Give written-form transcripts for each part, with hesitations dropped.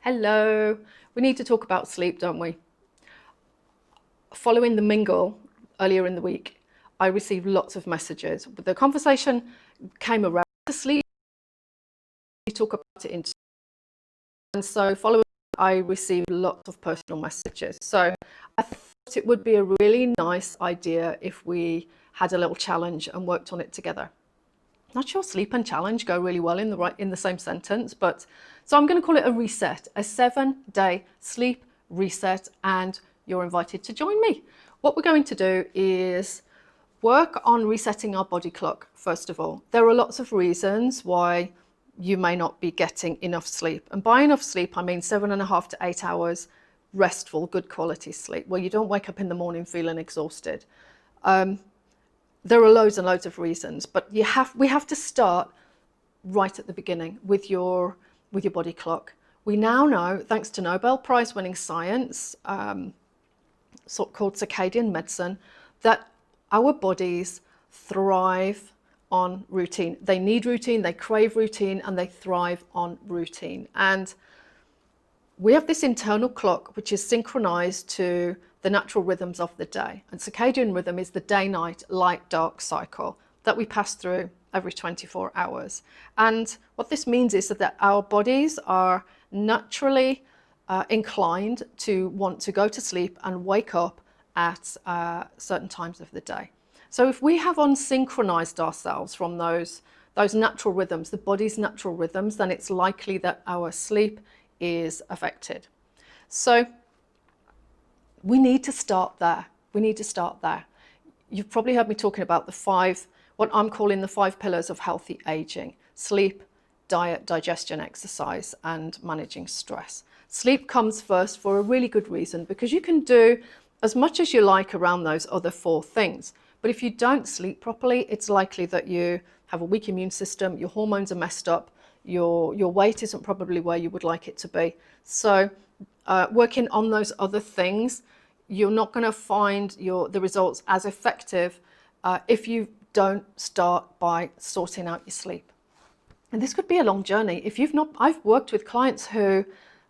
Hello. We need to talk about sleep, don't we? Following the mingle earlier in the week, I received lots of messages. The conversation came around the sleep. We talk about it in, and so following, I received lots of personal messages. So I thought it would be a really nice idea if we had a little challenge and worked on it together. Not sure sleep and challenge go really well in the same sentence, but so I'm going to call it a reset, a 7-day sleep reset, and you're invited to join me. What we're going to do is work on resetting our body clock. First of all, there are lots of reasons why you may not be getting enough sleep, and by enough sleep I mean 7.5 to 8 hours restful, good quality sleep where you don't wake up in the morning feeling exhausted. There are loads and loads of reasons, but we have to start right at the beginning with your body clock. We now know, thanks to Nobel Prize winning science, called circadian medicine, that our bodies thrive on routine. They need routine, they crave routine, and they thrive on routine. And we have this internal clock which is synchronized to the natural rhythms of the day. And circadian rhythm is the day-night, light-dark cycle that we pass through every 24 hours. And what this means is that our bodies are naturally inclined to want to go to sleep and wake up at certain times of the day. So if we have unsynchronized ourselves from those natural rhythms, the body's natural rhythms, then it's likely that our sleep is affected. So we need to start there. We need to start there. You've probably heard me talking about what I'm calling the 5 pillars of healthy aging: sleep, diet, digestion, exercise, and managing stress. Sleep comes first for a really good reason, because you can do as much as you like around those other 4 things. But if you don't sleep properly, it's likely that you have a weak immune system, your hormones are messed up, your weight isn't probably where you would like it to be. So working on those other things, you're not going to find the results as effective if you don't start by sorting out your sleep. And this could be a long journey. I've worked with clients who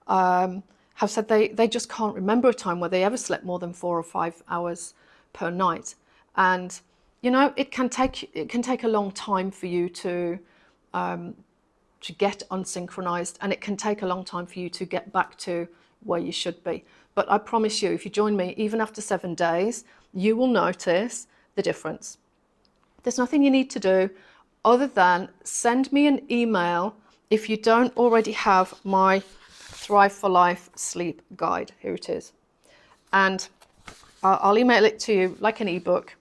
have said they just can't remember a time where they ever slept more than 4 or 5 hours per night. And it can take a long time for you to get unsynchronized, and it can take a long time for you to get back to where you should be. But I promise you, if you join me, even after 7 days, you will notice the difference. There's nothing you need to do other than send me an email if you don't already have my Thrive for Life sleep guide. Here it is. And I'll email it to you like an ebook.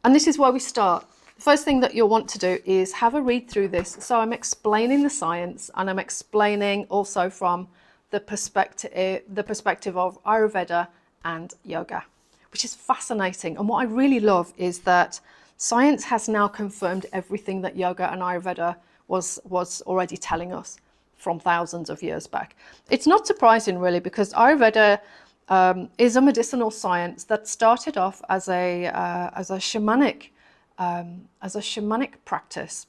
And this is where we start. The first thing that you'll want to do is have a read through this. So I'm explaining the science, and I'm explaining also from the perspective of Ayurveda and yoga, which is fascinating. And what I really love is that science has now confirmed everything that yoga and Ayurveda was already telling us from thousands of years back. It's not surprising, really, because Ayurveda is a medicinal science that started off as a shamanic practice,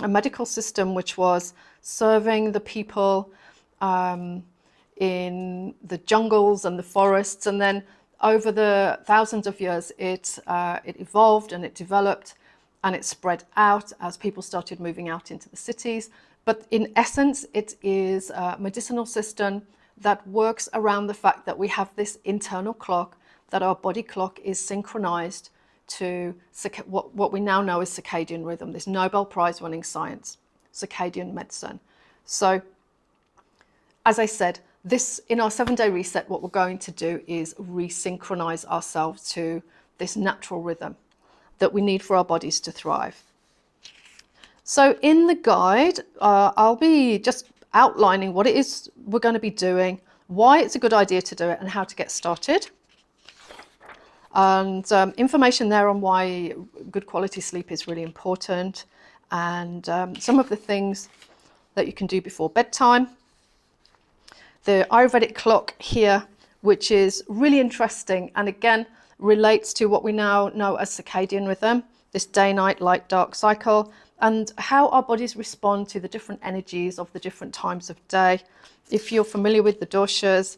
a medical system which was serving the people in the jungles and the forests, and then over the thousands of years it evolved and it developed and it spread out as people started moving out into the cities. But in essence, it is a medicinal system that works around the fact that we have this internal clock, that our body clock is synchronized to what we now know as circadian rhythm, this Nobel Prize winning science, circadian medicine. So, as I said, in our 7-day reset, what we're going to do is resynchronize ourselves to this natural rhythm that we need for our bodies to thrive. So in the guide, I'll be just outlining what it is we're going to be doing, why it's a good idea to do it, and how to get started. And information there on why good quality sleep is really important, and some of the things that you can do before bedtime. The Ayurvedic clock here, which is really interesting and again relates to what we now know as circadian rhythm, this day-night, light-dark cycle. and how our bodies respond to the different energies of the different times of day. If you're familiar with the doshas,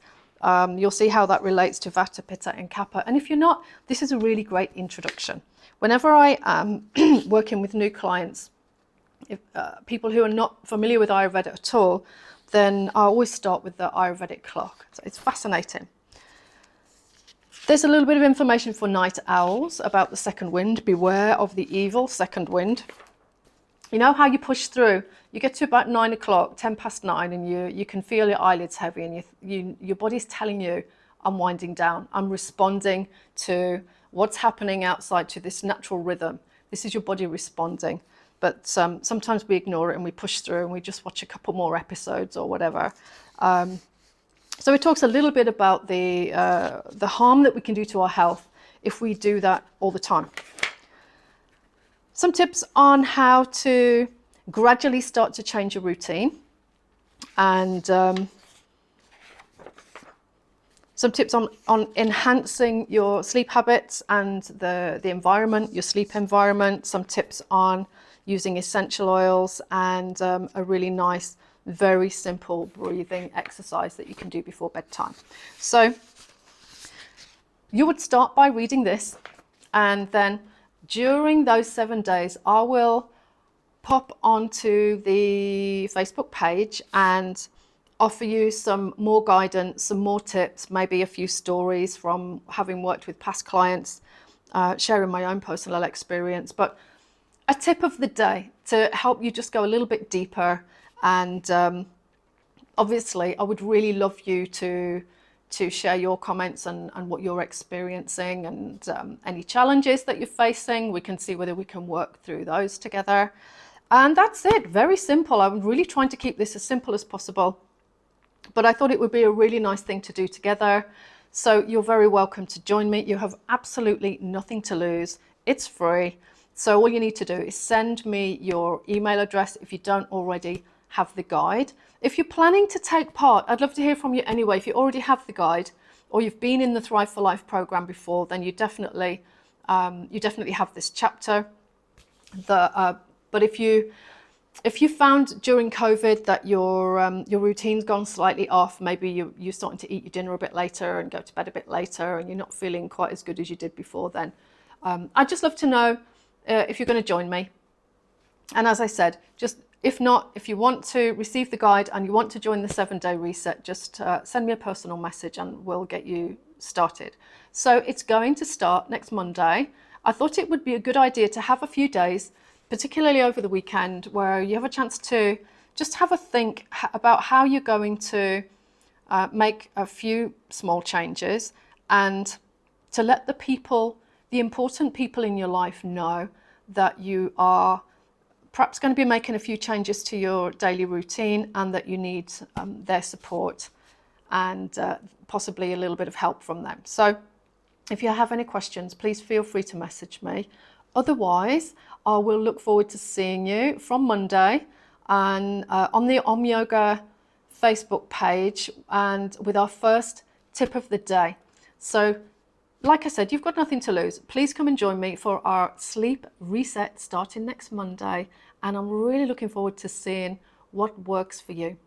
you'll see how that relates to Vata, Pitta and Kapha. And if you're not, this is a really great introduction. Whenever I am working with new clients, if, people who are not familiar with Ayurveda at all, then I always start with the Ayurvedic clock. So it's fascinating. There's a little bit of information for night owls about the second wind. Beware of the evil second wind. You know how you push through, you get to about 9 o'clock, 10 past 9, and you can feel your eyelids heavy, and your body's telling you, I'm winding down. I'm responding to what's happening outside, to this natural rhythm. This is your body responding. But sometimes we ignore it and we push through and we just watch a couple more episodes or whatever. So it talks a little bit about the harm that we can do to our health if we do that all the time. Some tips on how to gradually start to change your routine, and some tips on enhancing your sleep habits and the environment, your sleep environment. Some tips on using essential oils, and a really nice, very simple breathing exercise that you can do before bedtime. So you would start by reading this, and then during those 7 days, I will pop onto the Facebook page and offer you some more guidance, some more tips, maybe a few stories from having worked with past clients, sharing my own personal experience, but a tip of the day to help you just go a little bit deeper. And obviously, I would really love you to share your comments and what you're experiencing, and any challenges that you're facing. We can see whether we can work through those together. And that's it, very simple. I'm really trying to keep this as simple as possible, but I thought it would be a really nice thing to do together. So you're very welcome to join me. You have absolutely nothing to lose. It's free. So all you need to do is send me your email address if you don't already have the guide. If you're planning to take part, I'd love to hear from you anyway. If you already have the guide or you've been in the Thrive for Life program before, then you definitely have this chapter. But if you found during COVID that your routine's gone slightly off, maybe you're starting to eat your dinner a bit later and go to bed a bit later, and you're not feeling quite as good as you did before, then I'd just love to know if you're going to join me. And as I said, just if not, if you want to receive the guide and you want to join the 7-day reset, just send me a personal message and we'll get you started. So it's going to start next Monday. I thought it would be a good idea to have a few days, particularly over the weekend, where you have a chance to just have a think about how you're going to make a few small changes, and to let the important people in your life know that you are perhaps going to be making a few changes to your daily routine, and that you need their support and possibly a little bit of help from them. So if you have any questions, please feel free to message me. Otherwise, I will look forward to seeing you from Monday and on the Om Yoga Facebook page, and with our first tip of the day. So like I said, you've got nothing to lose. Please come and join me for our sleep reset starting next Monday. And I'm really looking forward to seeing what works for you.